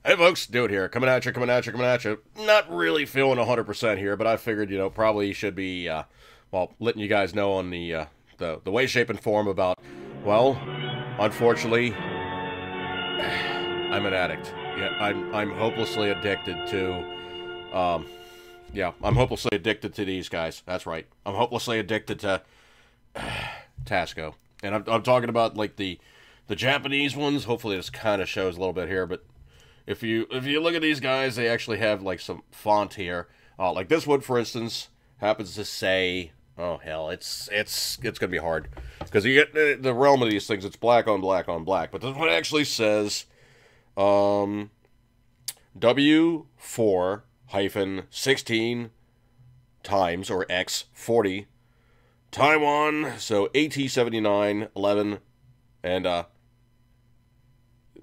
Hey folks, Dude here, coming at you, coming at you, coming at you. Not really feeling 100% here, but I figured, probably should be, well, letting you guys know on the way, shape, and form about, well, unfortunately, I'm an addict. Yeah, I'm hopelessly addicted to, I'm hopelessly addicted to these guys. That's right. I'm hopelessly addicted to Tasco. And I'm talking about, like, the Japanese ones. Hopefully this kind of shows a little bit here, but if you look at these guys, they actually have like some font here. Like this one, for instance, happens to say, oh hell, it's gonna be hard because you get the realm of these things. It's black on black on black, but this one actually says W4-16 times or X 40 Taiwan. So AT7911 and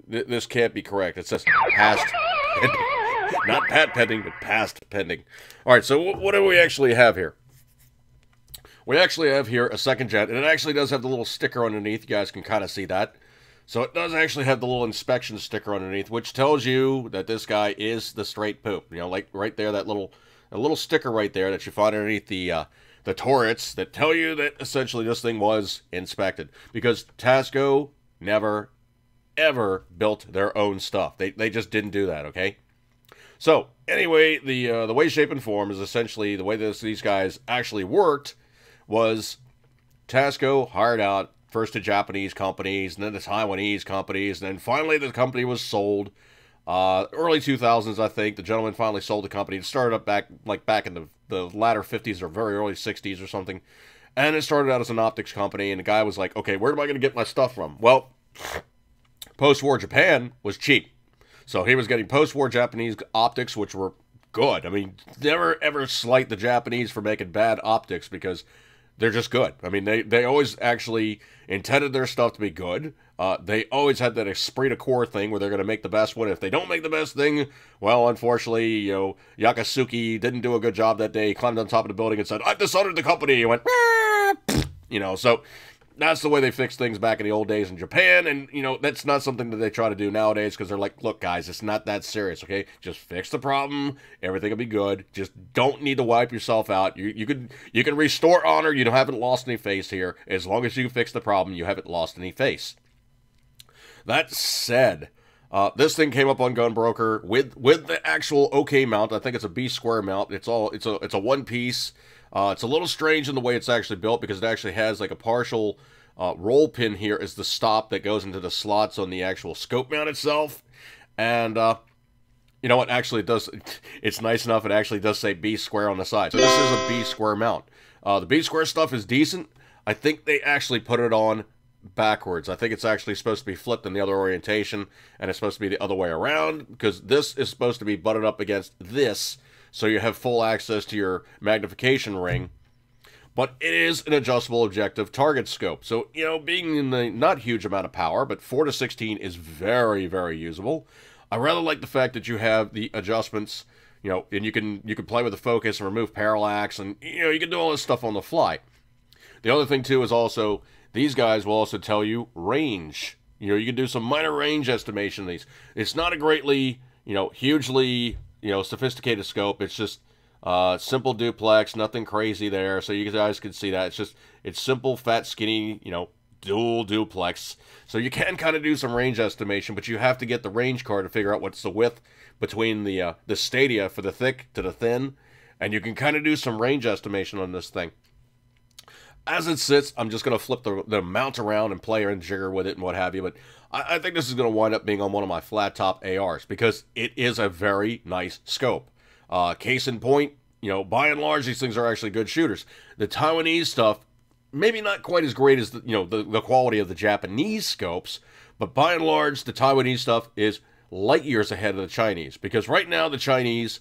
this can't be correct. It says past pending. Not pat pending, but past pending. Alright, so what do we actually have here? We actually have here a second jet, and it actually does have the little sticker underneath. You guys can kind of see that. So it does actually have the little inspection sticker underneath, which tells you that this guy is the straight poop. You know, like right there, that little sticker right there that you find underneath the turrets that tell you that essentially this thing was inspected. Because Tasco never ever built their own stuff. They just didn't do that, okay? So, anyway, the way, shape, and form is essentially the way these guys actually worked was Tasco hired out first to Japanese companies, and then to Taiwanese companies, and then finally the company was sold. Early 2000s, I think, the gentleman finally sold the company. It started up back in the latter 50s or very early 60s or something. And it started out as an optics company, and the guy was like, okay, where am I going to get my stuff from? Well, post-war Japan was cheap. So he was getting post-war Japanese optics, which were good. I mean, never ever slight the Japanese for making bad optics because they're just good. I mean, they always actually intended their stuff to be good. They always had that esprit de corps thing where they're going to make the best one. If they don't make the best thing, well, unfortunately, Yakasuki didn't do a good job that day. He climbed on top of the building and said, I've dishonored the company. He went, so that's the way they fixed things back in the old days in Japan, and, that's not something that they try to do nowadays, because they're like, look, guys, it's not that serious, okay? Just fix the problem, everything will be good, just don't need to wipe yourself out. You can restore honor, you haven't lost any face here. As long as you fix the problem, you haven't lost any face. That said, this thing came up on Gunbroker with the actual OK mount. I think it's a B square mount. It's a one piece. It's a little strange in the way it's actually built because it actually has like a partial roll pin here as the stop that goes into the slots on the actual scope mount itself. And you know what? Actually, it's nice enough. It actually does say B square on the side. So this is a B square mount. The B square stuff is decent. I think they actually put it on backwards. I think it's actually supposed to be flipped in the other orientation, and it's supposed to be the other way around because this is supposed to be butted up against this. So you have full access to your magnification ring. But it is an adjustable objective target scope. So, being in the not huge amount of power, but 4-16 is very, very usable. I rather like the fact that you have the adjustments, and you can play with the focus and remove parallax, and, you can do all this stuff on the fly. The other thing, too, is also, these guys will also tell you range. You can do some minor range estimation of these. It's not a greatly, hugely sophisticated scope. It's just simple duplex, nothing crazy there. So you guys can see that. It's simple, fat, skinny, dual duplex. So you can kind of do some range estimation, but you have to get the range card to figure out what's the width between the stadia for the thick to the thin. And you can kind of do some range estimation on this thing. As it sits, I'm just going to flip the mount around and play and jigger with it and what have you. But I think this is going to wind up being on one of my flat top ARs because it is a very nice scope. Case in point, by and large, these things are actually good shooters. The Taiwanese stuff, maybe not quite as great as the quality of the Japanese scopes, but by and large, the Taiwanese stuff is light years ahead of the Chinese. Because right now, the Chinese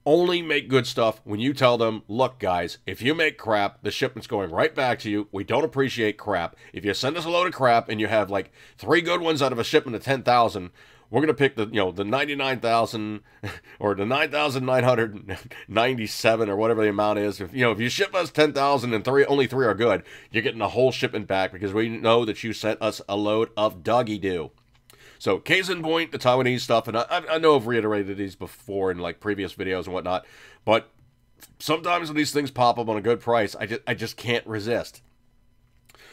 only make good stuff when you tell them, look, guys, if you make crap, the shipment's going right back to you. We don't appreciate crap. If you send us a load of crap and you have like 3 good ones out of a shipment of 10,000, we're going to pick the 99,000 or the 9,997 or whatever the amount is. If you ship us 10,000 and only 3 are good, you're getting the whole shipment back because we know that you sent us a load of doggy-doo. So case in point, the Taiwanese stuff, and I know I've reiterated these before in like previous videos and whatnot, but sometimes when these things pop up on a good price, I just can't resist.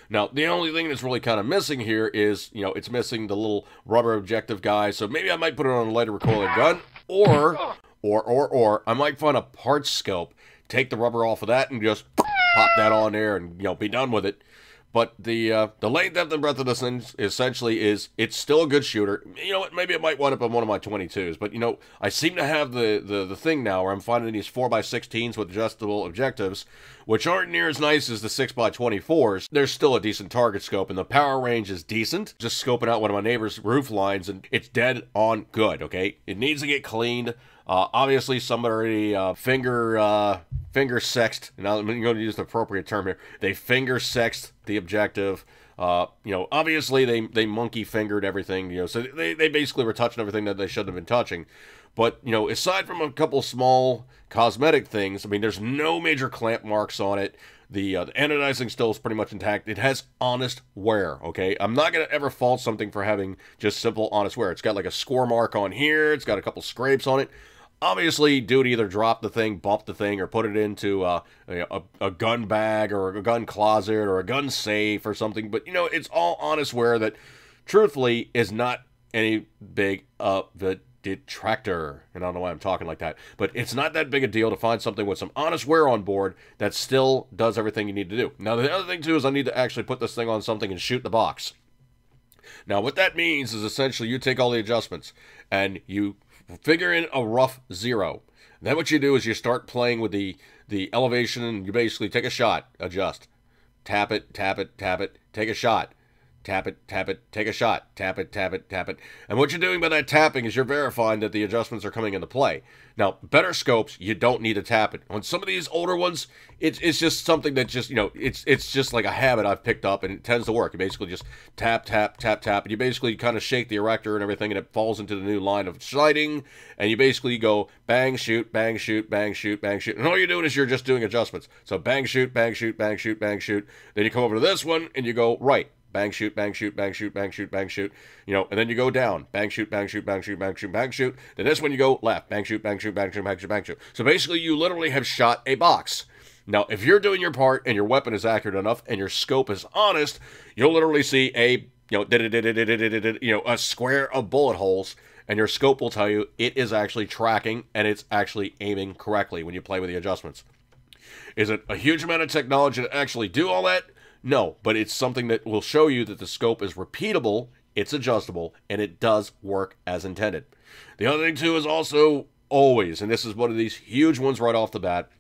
Now, the only thing that's really kind of missing here is, you know, it's missing the little rubber objective guy, so maybe I might put it on a lighter recoiling gun, or I might find a parts scope, take the rubber off of that, and just pop that on there and, you know, be done with it. But the length, depth, and breadth of this thing essentially is, it's still a good shooter. You know what, maybe it might wind up on one of my 22s, but, you know, I seem to have the thing now where I'm finding these 4x16s with adjustable objectives, which aren't near as nice as the 6x24s. There's still a decent target scope, and the power range is decent. Just scoping out one of my neighbor's roof lines, and it's dead on good, okay? It needs to get cleaned. Obviously, somebody finger sexed, and I'm going to use the appropriate term here, they finger sexed the objective. You know, obviously they monkey fingered everything, you know, so they basically were touching everything that they shouldn't have been touching. But, you know, aside from a couple small cosmetic things, I mean, there's no major clamp marks on it. The anodizing still is pretty much intact. It has honest wear, okay? I'm not going to ever fault something for having just simple honest wear. It's got like a score mark on here. It's got a couple scrapes on it. Obviously, dude either dropped the thing, bumped the thing, or put it into a gun bag or a gun closet or a gun safe or something. But, you know, it's all honest wear that, truthfully, is not any big of a detractor. And I don't know why I'm talking like that. But it's not that big a deal to find something with some honest wear on board that still does everything you need to do. Now, the other thing, too, is I need to actually put this thing on something and shoot the box. Now, what that means is essentially you take all the adjustments and you figure in a rough 0. Then what you do is you start playing with the elevation, and you basically take a shot, adjust, tap it, tap it, tap it, take a shot, tap it, take a shot, tap it, tap it. And what you're doing by that tapping is you're verifying that the adjustments are coming into play. Now, better scopes, you don't need to tap it. On some of these older ones, it's just something that just, you know, it's just like a habit I've picked up, and it tends to work. You basically just tap, tap, tap, tap, and you basically kind of shake the erector and everything, and it falls into the new line of sighting, and you basically go bang, shoot, bang, shoot, bang, shoot, bang, shoot. And all you're doing is you're just doing adjustments. So bang, shoot, bang, shoot, bang, shoot, bang, shoot. Then you come over to this one, and you go right. Bang, shoot, bang, shoot, bang, shoot, bang, shoot, bang, shoot. You know, and then you go down. Bang, shoot, bang, shoot, bang, shoot, bang, shoot, bang, shoot. Then this one you go left. Bang, shoot, bang, shoot, bang, shoot, bang, shoot, bang, shoot. So basically you literally have shot a box. Now, if you're doing your part and your weapon is accurate enough and your scope is honest, you'll literally see a, a square of bullet holes, and your scope will tell you it is actually tracking and it's actually aiming correctly when you play with the adjustments. Is it a huge amount of technology to actually do all that? No, but it's something that will show you that the scope is repeatable, it's adjustable, and it does work as intended. The other thing, too, is also always, and this is one of these huge ones right off the bat,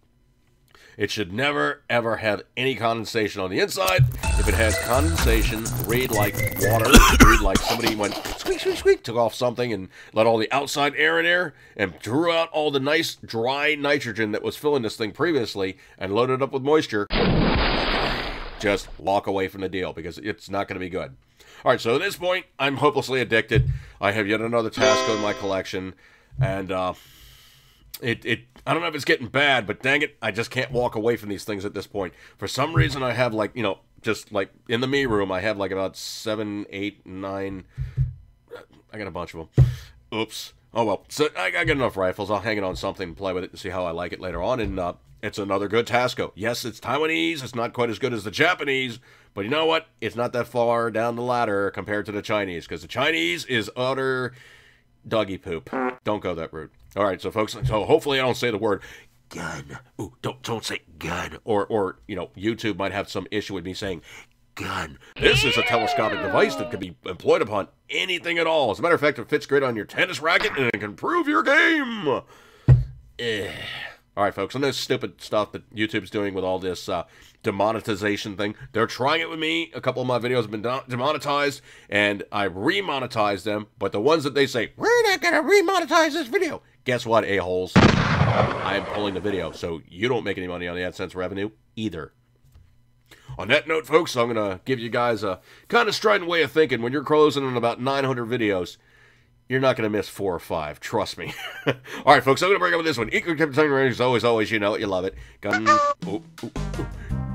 it should never, ever have any condensation on the inside. If it has condensation, read like water, read like somebody went squeak, squeak, squeak, took off something and let all the outside air in there and drew out all the nice dry nitrogen that was filling this thing previously and loaded it up with moisture. Just walk away from the deal, because it's not going to be good. All right, so at this point, I'm hopelessly addicted. I have yet another Tasco in my collection, and I don't know if it's getting bad, but dang it, I just can't walk away from these things at this point. For some reason, I have, like, you know, just like in the me room, I have like about 7, 8, 9. I got a bunch of them. Oops. Oh well. So I got enough rifles. I'll hang it on something and play with it and see how I like it later on. And it's another good Tasco. Yes, it's Taiwanese. It's not quite as good as the Japanese, but you know what? It's not that far down the ladder compared to the Chinese, because the Chinese is utter doggy poop. Don't go that route. All right, so folks, so hopefully I don't say the word gun. Ooh, don't say gun. Or you know, YouTube might have some issue with me saying gun. This is a telescopic device that can be employed upon anything at all. As a matter of fact, it fits great on your tennis racket and it can improve your game. All right, folks, on this stupid stuff that YouTube's doing with all this demonetization thing, they're trying it with me. A couple of my videos have been demonetized, and I remonetized them. But the ones that they say, we're not going to remonetize this video. Guess what, a-holes? I am pulling the video, so you don't make any money on the AdSense revenue either. On that note, folks, I'm going to give you guys a kind of strident way of thinking. When you're closing on about 900 videos, you're not going to miss 4 or 5. Trust me. All right, folks, I'm going to break up with this one. Equal time range, always, you know it, you love it. Gun,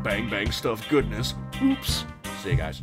bang, bang stuff, goodness. Oops. See you guys.